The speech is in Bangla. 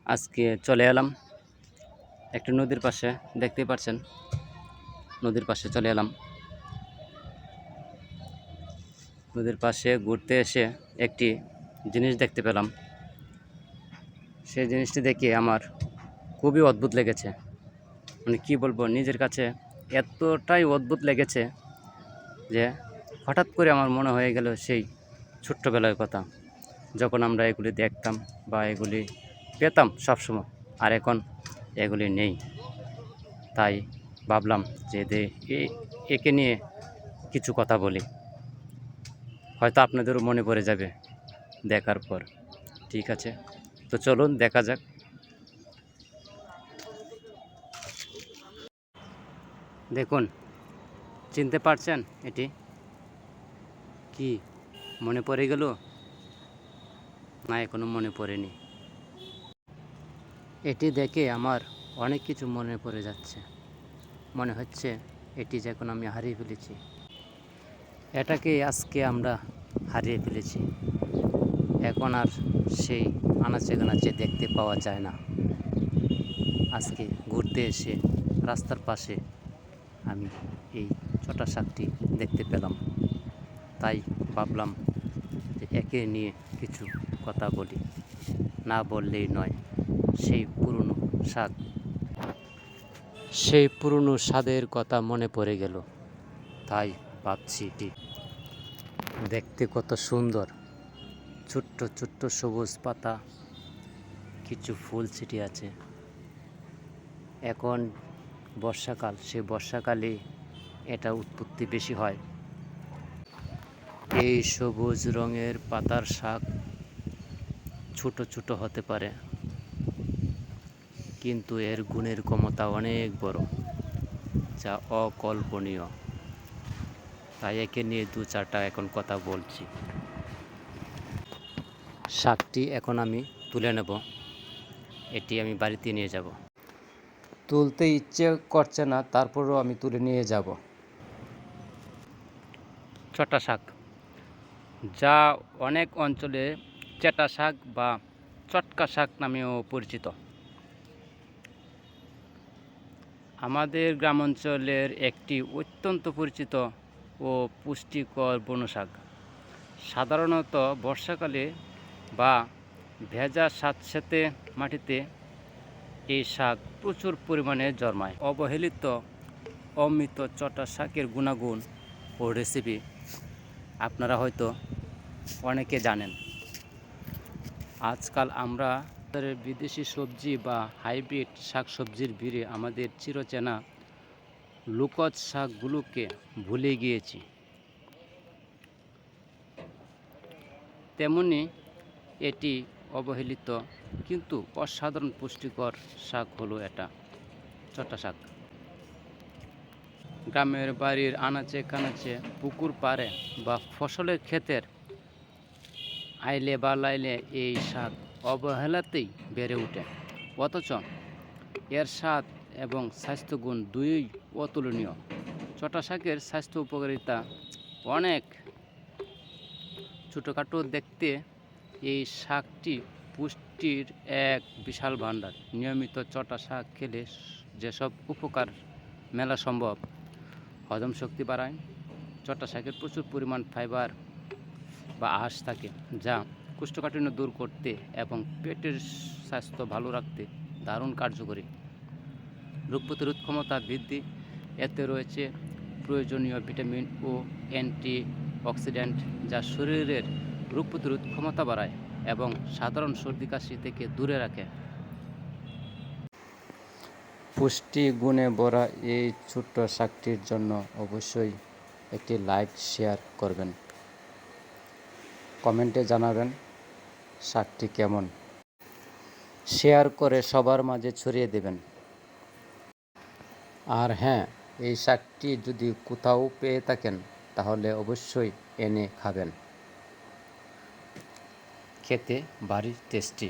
আজকে চলে এলাম একটা নদীর পাশে, দেখতেই পাচ্ছেন নদীর পাশে চলে এলাম। নদীর পাশে ঘুরতে এসে একটি জিনিস দেখতে পেলাম। সেই জিনিসটি দেখে আমার খুবই অদ্ভুত লেগেছে। মানে কী বলবো, নিজের কাছে এতটাই অদ্ভুত লেগেছে যে হঠাৎ করে আমার মনে হয়ে গেল সেই ছোট্টবেলার কথা, যখন আমরা এগুলি দেখতাম বা এগুলি পেতাম সবসময়, আর এখন এগুলি নেই। তাই ভাবলাম যে একে নিয়ে কিছু কথা বলি, হয়তো আপনাদেরও মনে পড়ে যাবে দেখার পর। ঠিক আছে, তো চলুন দেখা যাক। দেখুন, চিনতে পারছেন এটি কি? মনে পড়ে গেল না? এখনো মনে পড়েনি। এটি দেখে আমার অনেক কিছু মনে পড়ে যাচ্ছে। মনে হচ্ছে এটি যখন আমি হারিয়ে ফেলেছি, এটাকে আজকে আমরা হারিয়ে ফেলেছি। এখন আর সেই আনাচে কানাচে দেখতে পাওয়া যায় না। আজকে ঘুরতে এসে রাস্তার পাশে আমি এই চটা শাকটি দেখতে পেলাম। তাই ভাবলাম যে একে নিয়ে কিছু কথা বলি, না বললেই নয়। সেই পুরনো শাক, সেই পুরনো স্বাদের কথা মনে পড়ে গেল। তাই ভাবছি এটি দেখতে কত সুন্দর, ছোট্ট ছোট্ট সবুজ পাতা, কিছু ফুল ছিটে আছে। এখন বর্ষাকাল, সেই বর্ষাকালে এটা উৎপত্তি বেশি হয়। এই সবুজ রঙের পাতার শাক ছোট ছোট হতে পারে, কিন্তু এর গুণের ক্ষমতা অনেক বড়, যা অকল্পনীয়। তাই একে নিয়ে দু চারটা এখন কথা বলছি। শাকটি এখন আমি তুলে নেব, এটি আমি বাড়িতে নিয়ে যাব। তুলতে ইচ্ছে করছে না, তারপরেও আমি তুলে নিয়ে যাব। চটা শাক, যা অনেক অঞ্চলে চেটা শাক বা চটকা শাক নামেও পরিচিত। আমাদের গ্রামাঞ্চলের একটি অত্যন্ত পরিচিত ও পুষ্টিকর বনশাক। সাধারণত বর্ষাকালে বা ভেজা স্যাঁতসেঁতে মাটিতে এই শাক প্রচুর পরিমাণে জন্মায়। অবহেলিত অমৃত চটা শাকের গুণাগুণ ও রেসিপি আপনারা হয়তো অনেকে জানেন। আজকাল আমরা বিদেশি সবজি বা হাইব্রিড শাকসবজির ভিড়ে আমাদের চিরচেনা লোকজ শাকগুলোকে ভুলে গিয়েছি। তেমনি এটি অবহেলিত কিন্তু অসাধারণ পুষ্টিকর শাক হলো এটা চটা শাক। গ্রামের বাড়ির আনাচে কানাচে, পুকুর পাড়ে বা ফসলের ক্ষেতের আইলে বা লাইলে এই শাক অবহেলাতেই বেড়ে ওঠে, অথচ এর স্বাদ এবং স্বাস্থ্যগুণ দুইই অতুলনীয়। চটা শাকের স্বাস্থ্য উপকারিতা অনেক। ছোটোখাটো দেখতে এই শাকটি পুষ্টির এক বিশাল ভাণ্ডার। নিয়মিত চটা শাক খেলে যেসব উপকার মেলা সম্ভব: হজম শক্তি বাড়ায়। চটা শাকের প্রচুর পরিমাণ ফাইবার বা আঁশ থাকে, যা কোষ্ঠকাঠিন্য দূর করতে এবং পেটের স্বাস্থ্য ভালো রাখতে দারুণ কার্যকরী। রোগ প্রতিরোধ ক্ষমতা বৃদ্ধি, এতে রয়েছে প্রয়োজনীয় ভিটামিন ও অ্যান্টিঅক্সিডেন্ট, যা শরীরের রোগ প্রতিরোধ ক্ষমতা বাড়ায় এবং সাধারণ সর্দি কাশি থেকে দূরে রাখে। পুষ্টি গুণে ভরা এই ছোট্ট শাকটির জন্য অবশ্যই একটি লাইক শেয়ার করবেন, কমেন্টে জানাবেন শাকটি কেমন। শেয়ার করে সবার মাঝে ছড়িয়ে দেবেন। আর হ্যাঁ, এই শাকটি যদি কোথাও পেয়ে থাকেন তাহলে অবশ্যই এনে খাবেন, খেতে ভারী টেস্টি।